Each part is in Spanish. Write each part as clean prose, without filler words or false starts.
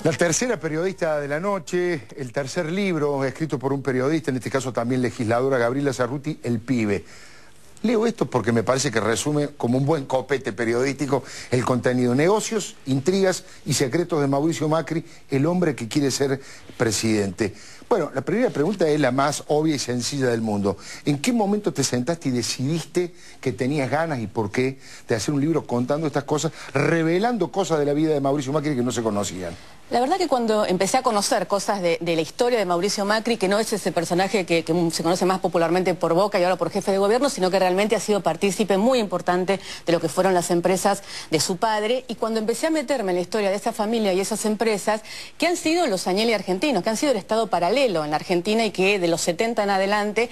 La tercera periodista de la noche, el tercer libro escrito por un periodista, en este caso también legisladora, Gabriela Cerruti, El pibe. Leo esto porque me parece que resume como un buen copete periodístico el contenido. Negocios, intrigas y secretos de Mauricio Macri, el hombre que quiere ser presidente. Bueno, la primera pregunta es la más obvia y sencilla del mundo. ¿En qué momento te sentaste y decidiste que tenías ganas y por qué de hacer un libro contando estas cosas, revelando cosas de la vida de Mauricio Macri que no se conocían? La verdad que cuando empecé a conocer cosas de la historia de Mauricio Macri, que no es ese personaje que se conoce más popularmente por Boca y ahora por jefe de gobierno, sino que realmente ha sido partícipe muy importante de lo que fueron las empresas de su padre, y cuando empecé a meterme en la historia de esa familia y esas empresas, que han sido los Agnelli argentinos, que han sido el Estado paralelo en la Argentina y que de los 70 en adelante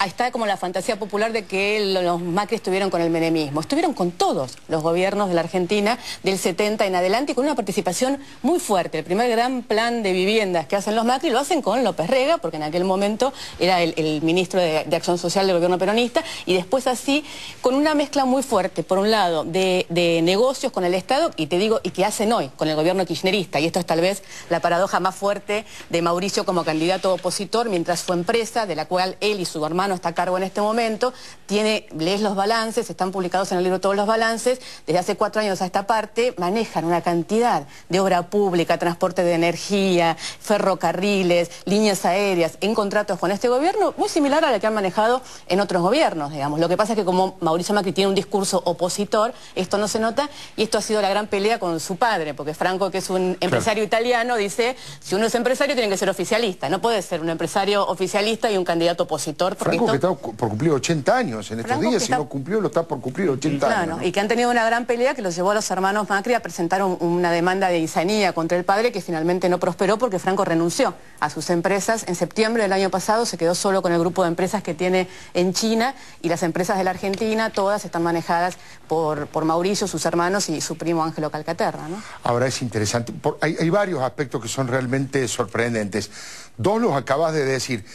está como la fantasía popular de que los Macri estuvieron con el menemismo. Estuvieron con todos los gobiernos de la Argentina del 70 en adelante y con una participación muy fuerte. El primer gran plan de viviendas que hacen los Macri lo hacen con López Rega, porque en aquel momento era el ministro de Acción Social del gobierno peronista, y después así, con una mezcla muy fuerte, por un lado, de negocios con el Estado, y te digo, y que hacen hoy con el gobierno kirchnerista, y esto es tal vez la paradoja más fuerte de Mauricio como candidato opositor, mientras su empresa, de la cual él y su hermano está a cargo en este momento, lees los balances, están publicados en el libro todos los balances, desde hace 4 años a esta parte, manejan una cantidad de obra pública, transporte de energía, ferrocarriles, líneas aéreas, en contratos con este gobierno, muy similar a la que han manejado en otros gobiernos, digamos. Lo que pasa es que como Mauricio Macri tiene un discurso opositor, esto no se nota, y esto ha sido la gran pelea con su padre, porque Franco, que es un empresario italiano, dice, si uno es empresario tiene que ser oficialista, no puede ser un empresario oficialista y un candidato opositor. Franco que está por cumplir 80 años en estos días, si no cumplió, lo está por cumplir 80 años. Claro, ¿no? Y que han tenido una gran pelea que los llevó a los hermanos Macri a presentar una demanda de insanía contra el padre que finalmente no prosperó porque Franco renunció a sus empresas. En septiembre del año pasado se quedó solo con el grupo de empresas que tiene en China, y las empresas de la Argentina todas están manejadas por Mauricio, sus hermanos y su primo Ángelo Calcaterra, ¿no? Ahora es interesante, hay varios aspectos que son realmente sorprendentes. Dos los acabas de decir.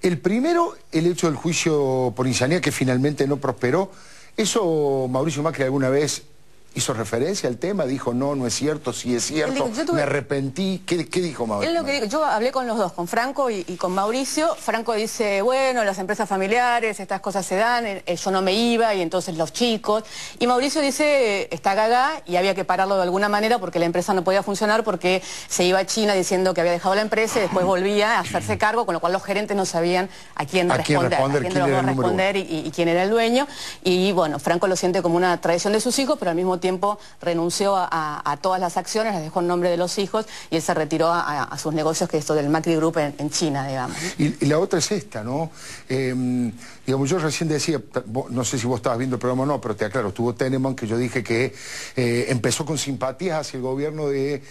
El primero, el hecho del juicio por insanía que finalmente no prosperó. ¿Eso Mauricio Macri alguna vez hizo referencia al tema? ¿Dijo no, no es cierto, sí es cierto, me arrepentí? ¿Qué dijo Mauricio? Yo hablé con los dos, con Franco y con Mauricio. Franco dice, bueno, las empresas familiares, estas cosas se dan, yo no me iba y entonces los chicos. Y Mauricio dice, está gaga y había que pararlo de alguna manera porque la empresa no podía funcionar porque se iba a China diciendo que había dejado la empresa y después volvía a hacerse cargo, con lo cual los gerentes no sabían a quién responder y quién era el dueño. Y bueno, Franco lo siente como una traición de sus hijos, pero al mismo tiempo renunció a todas las acciones, las dejó en nombre de los hijos y él se retiró a sus negocios, que es esto del Macri Group en China, digamos. Y la otra es esta, ¿no? Digamos, yo recién decía, no sé si vos estabas viendo el programa o no, pero te aclaro, estuvo Teneman, que yo dije que empezó con simpatías hacia el gobierno de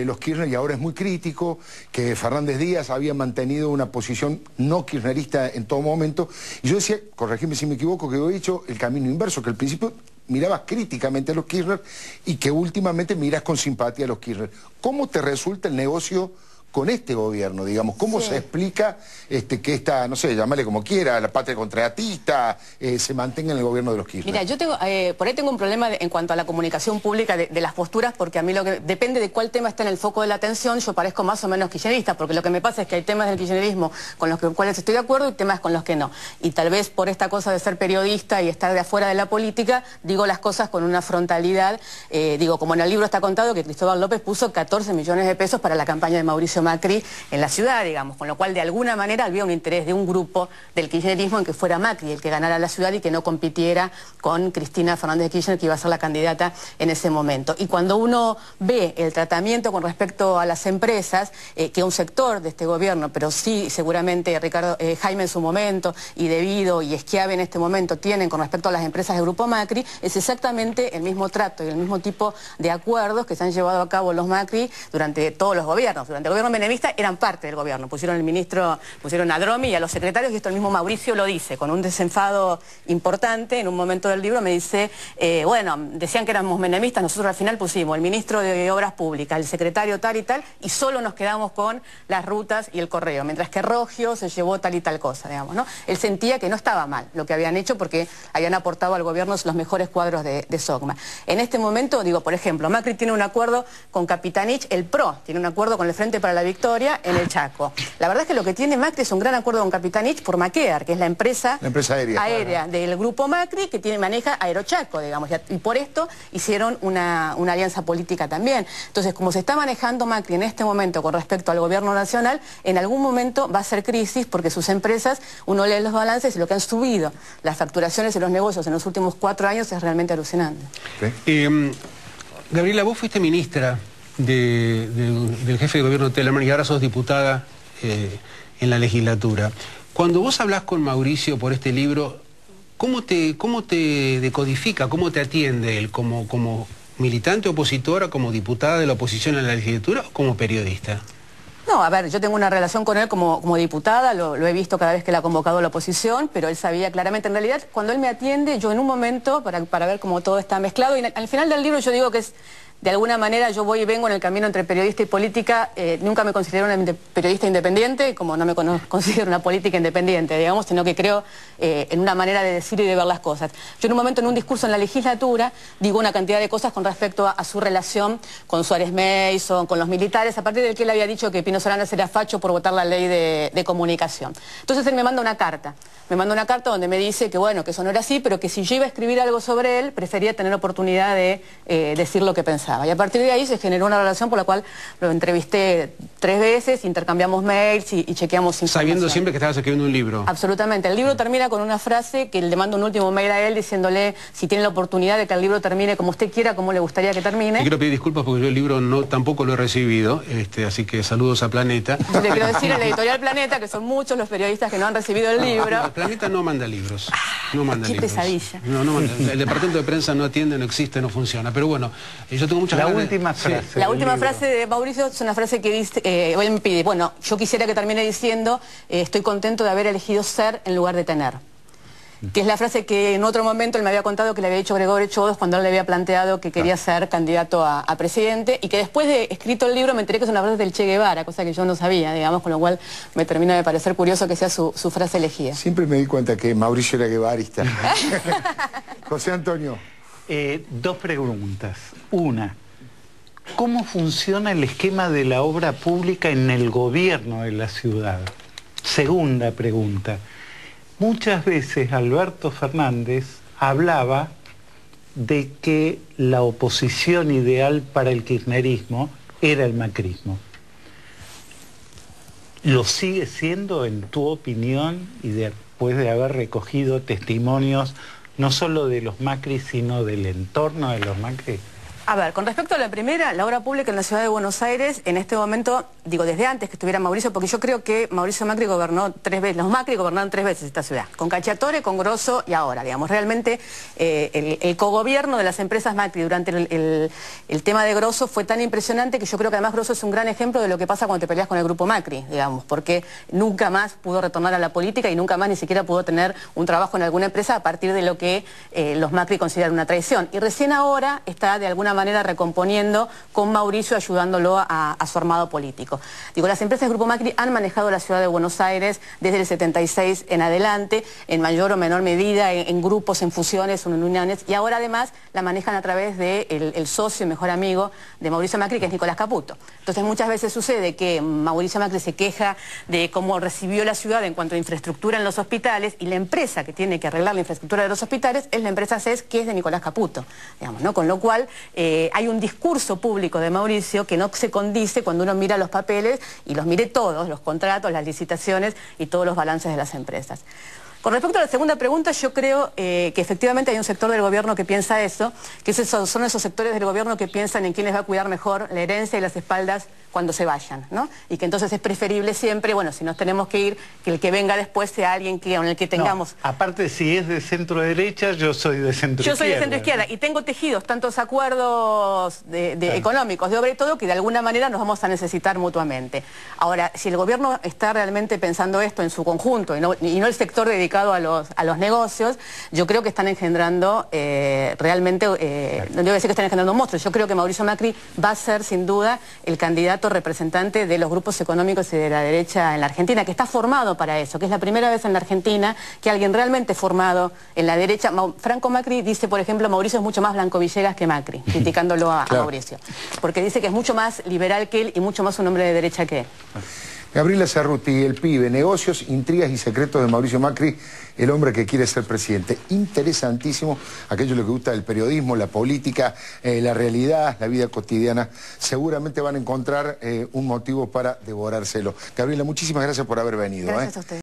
los Kirchner y ahora es muy crítico, que Fernández Díaz había mantenido una posición no kirchnerista en todo momento, y yo decía, corregime si me equivoco, que he hecho el camino inverso, que al principio mirabas críticamente a los Kirchner y que últimamente miras con simpatía a los Kirchner. ¿Cómo te resulta el negocio con este gobierno, digamos? ¿Cómo se explica que esta, no sé, llámale como quiera, la patria contratista, se mantenga en el gobierno de los Kirchner? Mira, yo tengo, por ahí tengo un problema en cuanto a la comunicación pública de las posturas, porque a mí depende de cuál tema está en el foco de la atención, yo parezco más o menos kirchnerista, porque lo que me pasa es que hay temas del kirchnerismo con los cuales estoy de acuerdo y temas con los que no. Y tal vez por esta cosa de ser periodista y estar de afuera de la política, digo las cosas con una frontalidad, como en el libro está contado que Cristóbal López puso 14 millones de pesos para la campaña de Mauricio Macri en la ciudad, digamos, con lo cual de alguna manera había un interés de un grupo del kirchnerismo en que fuera Macri el que ganara la ciudad y que no compitiera con Cristina Fernández de Kirchner, que iba a ser la candidata en ese momento. Y cuando uno ve el tratamiento con respecto a las empresas, que un sector de este gobierno, pero sí seguramente Jaime en su momento, y Devido y Schiavi en este momento tienen con respecto a las empresas del grupo Macri, es exactamente el mismo trato y el mismo tipo de acuerdos que se han llevado a cabo los Macri durante todos los gobiernos. Durante el gobierno menemista eran parte del gobierno. Pusieron el ministro, pusieron a Dromi y a los secretarios, y esto el mismo Mauricio lo dice, con un desenfado importante. En un momento del libro me dice, bueno, decían que éramos menemistas, nosotros al final pusimos el ministro de Obras Públicas, el secretario tal y tal, y solo nos quedamos con las rutas y el correo, mientras que Rogio se llevó tal y tal cosa, digamos, ¿no? Él sentía que no estaba mal lo que habían hecho porque habían aportado al gobierno los mejores cuadros de SOCMA. En este momento, digo, por ejemplo, Macri tiene un acuerdo con Capitanich, el PRO, tiene un acuerdo con el Frente para la Victoria en el Chaco. La verdad es que lo que tiene Macri es un gran acuerdo con Capitanich por Maquear, que es la empresa aérea del grupo Macri que maneja Aerochaco, digamos, y por esto hicieron una alianza política también. Entonces, como se está manejando Macri en este momento con respecto al gobierno nacional, en algún momento va a ser crisis porque sus empresas, uno lee los balances y lo que han subido las facturaciones y los negocios en los últimos 4 años es realmente alucinante. Gabriela, vos fuiste ministra del jefe de gobierno Tellerman y ahora sos diputada en la legislatura. Cuando vos hablás con Mauricio por este libro, ¿cómo te decodifica, cómo te atiende él? ¿Como militante opositora, como diputada de la oposición en la legislatura o como periodista? No, a ver, yo tengo una relación con él como diputada, lo he visto cada vez que la ha convocado a la oposición, pero él sabía claramente, en realidad, cuando él me atiende, yo en un momento, para ver cómo todo está mezclado, y al final del libro yo digo que es, de alguna manera, yo voy y vengo en el camino entre periodista y política, nunca me considero una periodista independiente, como no me considero una política independiente, digamos, sino que creo en una manera de decir y de ver las cosas. Yo en un momento, en un discurso en la legislatura, digo una cantidad de cosas con respecto a su relación con Suárez Mason, con los militares, a partir del que él había dicho que Pino Solanas era facho por votar la ley de comunicación. Entonces él me manda una carta donde me dice que bueno, que eso no era así, pero que si yo iba a escribir algo sobre él, prefería tener oportunidad de decir lo que pensaba. Y a partir de ahí se generó una relación por la cual lo entrevisté 3 veces, intercambiamos mails y chequeamos información. Sabiendo siempre que estabas escribiendo un libro. Absolutamente. El libro termina con una frase que le mando un último mail a él diciéndole si tiene la oportunidad de que el libro termine como usted quiera, como le gustaría que termine. Te quiero pedir disculpas porque yo el libro tampoco lo he recibido, así que saludos a Planeta. Yo le quiero decir a la editorial Planeta, que son muchos los periodistas que no han recibido el libro. Planeta no manda libros. No manda qué libros. Pesadilla. No manda. El departamento de prensa no atiende, no existe, no funciona. Pero bueno, yo tengo muchas ganas. La última frase de Mauricio es una frase que dice, él me pide, bueno, yo quisiera que termine diciendo, estoy contento de haber elegido ser en lugar de tener. Que es la frase que en otro momento él me había contado que le había dicho Gregorio Chodos cuando él le había planteado que quería ser candidato a presidente, y que después de escrito el libro me enteré que es una frase del Che Guevara, cosa que yo no sabía, digamos, con lo cual me termina de parecer curioso que sea su frase elegida. Siempre me di cuenta que Mauricio era guevarista. José Antonio. 2 preguntas. Una, ¿cómo funciona el esquema de la obra pública en el gobierno de la ciudad? Segunda pregunta. Muchas veces Alberto Fernández hablaba de que la oposición ideal para el kirchnerismo era el macrismo. ¿Lo sigue siendo, en tu opinión, y después de haber recogido testimonios no solo de los Macri, sino del entorno de los Macri? A ver, con respecto a la primera, la obra pública en la ciudad de Buenos Aires, en este momento, digo desde antes que estuviera Mauricio, porque yo creo que Mauricio Macri gobernó 3 veces, los Macri gobernaron 3 veces esta ciudad, con Cacciatore, con Grosso y ahora, digamos, realmente el cogobierno de las empresas Macri durante el tema de Grosso fue tan impresionante que yo creo que además Grosso es un gran ejemplo de lo que pasa cuando te peleas con el grupo Macri, digamos, porque nunca más pudo retornar a la política y nunca más ni siquiera pudo tener un trabajo en alguna empresa a partir de lo que los Macri consideran una traición. Y recién ahora está de alguna manera recomponiendo con Mauricio, ayudándolo a su armado político. Digo, las empresas del Grupo Macri han manejado la ciudad de Buenos Aires desde el 76 en adelante, en mayor o menor medida, en grupos, en fusiones o en uniones, y ahora además la manejan a través del socio y mejor amigo de Mauricio Macri, que es Nicolás Caputo. Entonces muchas veces sucede que Mauricio Macri se queja de cómo recibió la ciudad en cuanto a infraestructura en los hospitales, y la empresa que tiene que arreglar la infraestructura de los hospitales es la empresa CES, que es de Nicolás Caputo, digamos, ¿no? Con lo cual hay un discurso público de Mauricio que no se condice cuando uno mira los papeles y los mire todos, los contratos, las licitaciones y todos los balances de las empresas. Con respecto a la segunda pregunta, yo creo que efectivamente hay un sector del gobierno que piensa eso, que son esos sectores del gobierno que piensan en quién les va a cuidar mejor la herencia y las espaldas cuando se vayan, ¿no? Y que entonces es preferible siempre, bueno, si nos tenemos que ir, que el que venga después sea alguien con el que tengamos... No, aparte, si es de centro derecha, yo soy de centro izquierda. Yo soy de centro izquierda y tengo tejidos tantos acuerdos económicos, de obra y todo, que de alguna manera nos vamos a necesitar mutuamente. Ahora, si el gobierno está realmente pensando esto en su conjunto y no el sector dedicado a los negocios, yo creo que están engendrando realmente, no debo decir que están engendrando monstruos, yo creo que Mauricio Macri va a ser sin duda el candidato representante de los grupos económicos y de la derecha en la Argentina, que está formado para eso, que es la primera vez en la Argentina que alguien realmente formado en la derecha. Franco Macri dice, por ejemplo, Mauricio es mucho más Blanco Villegas que Macri, criticándolo a Mauricio, porque dice que es mucho más liberal que él y mucho más un hombre de derecha que él. Gabriela Cerruti, el pibe, negocios, intrigas y secretos de Mauricio Macri, el hombre que quiere ser presidente. Interesantísimo, aquello lo que gusta del periodismo, la política, la realidad, la vida cotidiana. Seguramente van a encontrar un motivo para devorárselo. Gabriela, muchísimas gracias por haber venido. Gracias a ustedes.